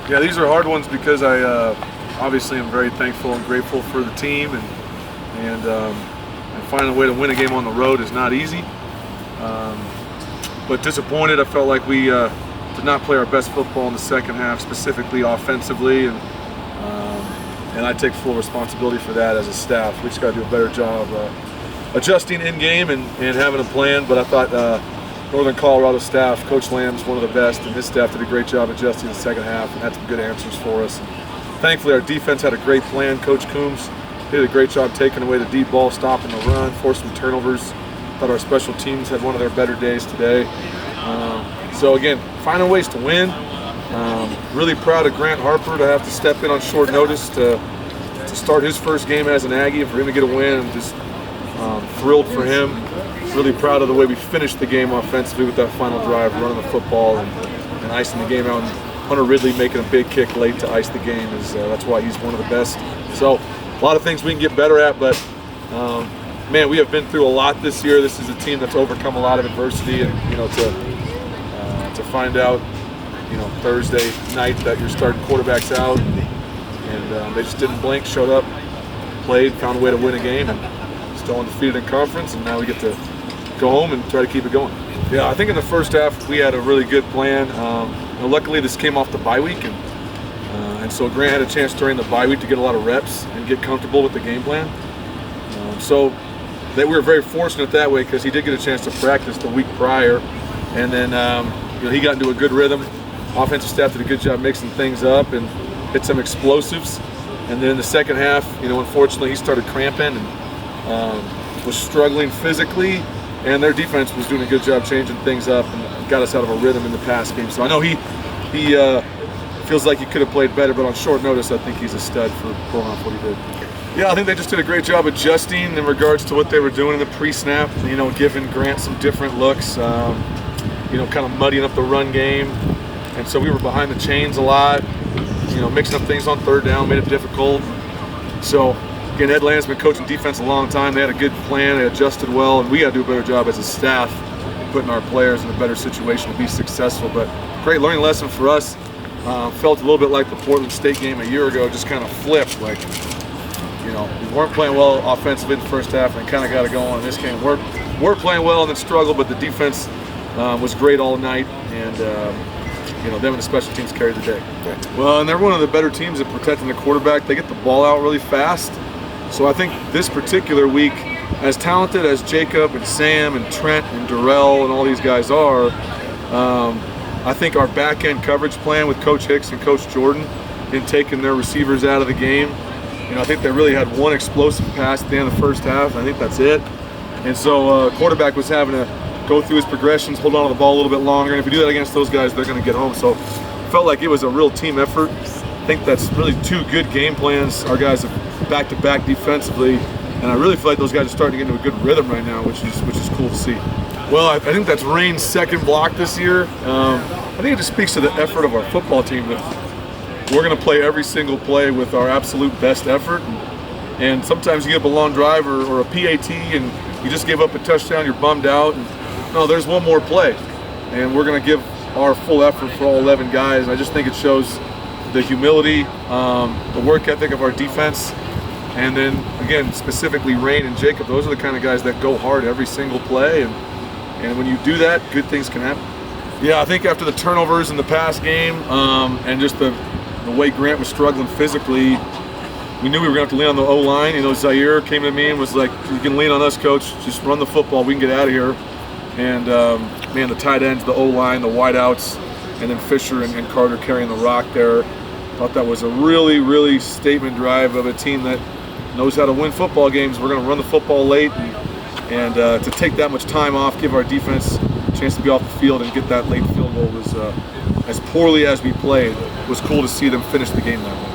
Yeah, these are hard ones because I obviously am very thankful and grateful for the team, and finding a way to win a game on the road is not easy. But disappointed. I felt like we did not play our best football in the second half, specifically offensively, and I take full responsibility for that as a staff. We just got to do a better job adjusting in game and having a plan. But I thought Northern Colorado staff, Coach Lamb's one of the best, and his staff did a great job adjusting the second half and had some good answers for us. And thankfully, our defense had a great plan. Coach Coombs did a great job taking away the deep ball, stopping the run, forced some turnovers. Thought our special teams had one of their better days today. So again, finding ways to win. Really proud of Grant Harper to have to step in on short notice to start his first game as an Aggie, and for him to get a win. I'm just thrilled for him. Really proud of the way we finished the game offensively with that final drive, running the football and icing the game out. And Hunter Ridley making a big kick late to ice the game that's why he's one of the best. So a lot of things we can get better at, but man, we have been through a lot this year. This is a team that's overcome a lot of adversity, and to find out Thursday night that your starting quarterback's out, and they just didn't blink, showed up, played, found a way to win a game, and still undefeated in conference, and now we get to go home and try to keep it going. Yeah, I think in the first half we had a really good plan. Luckily this came off the bye week, and so Grant had a chance during the bye week to get a lot of reps and get comfortable with the game plan. So that we were very fortunate that way, because he did get a chance to practice the week prior, and then he got into a good rhythm. Offensive staff did a good job mixing things up and hit some explosives. And then in the second half, unfortunately he started cramping and was struggling physically, and their defense was doing a good job changing things up and got us out of a rhythm in the pass game. So I know he feels like he could have played better, but on short notice I think he's a stud for pulling off what he did. Yeah, I think they just did a great job adjusting in regards to what they were doing in the pre-snap, giving Grant some different looks, kind of muddying up the run game. And so we were behind the chains a lot, mixing up things on third down, made it difficult. So, again, Ed Land's been coaching defense a long time. They had a good plan, they adjusted well, and we got to do a better job as a staff putting our players in a better situation to be successful. But great learning lesson for us. Felt a little bit like the Portland State game a year ago, just kind of flipped. Like, we weren't playing well offensively in the first half, and kind of got to go on in this game. We're playing well and then struggled, but the defense was great all night, and them and the special teams carried the day. Well, and they're one of the better teams at protecting the quarterback. They get the ball out really fast. So I think this particular week, as talented as Jacob and Sam and Trent and Darrell and all these guys are, I think our back-end coverage plan with Coach Hicks and Coach Jordan in taking their receivers out of the game, I think they really had one explosive pass at the end of the first half. I think that's it. And so quarterback was having to go through his progressions, hold on to the ball a little bit longer. And if you do that against those guys, they're going to get home. So felt like it was a real team effort. I think that's really two good game plans. Our guys have back-to-back defensively. And I really feel like those guys are starting to get into a good rhythm right now, which is cool to see. Well, I think that's Rain's second block this year. I think it just speaks to the effort of our football team that we're going to play every single play with our absolute best effort. And sometimes you give up a long drive or a PAT and you just give up a touchdown, you're bummed out. And, no, there's one more play. And we're going to give our full effort for all 11 guys. And I just think it shows the humility, the work ethic of our defense. And then, again, specifically Rain and Jacob, those are the kind of guys that go hard every single play. And when you do that, good things can happen. Yeah, I think after the turnovers in the past game and just the way Grant was struggling physically, we knew we were going to have to lean on the O-line. Zaire came to me and was like, you can lean on us, coach. Just run the football. We can get out of here. And, man, the tight ends, the O-line, the wideouts, and then Fisher and Carter carrying the rock there. Thought that was a really, really statement drive of a team that knows how to win football games. We're going to run the football late. And to take that much time off, give our defense a chance to be off the field and get that late field goal was, as poorly as we played, was cool to see them finish the game that way.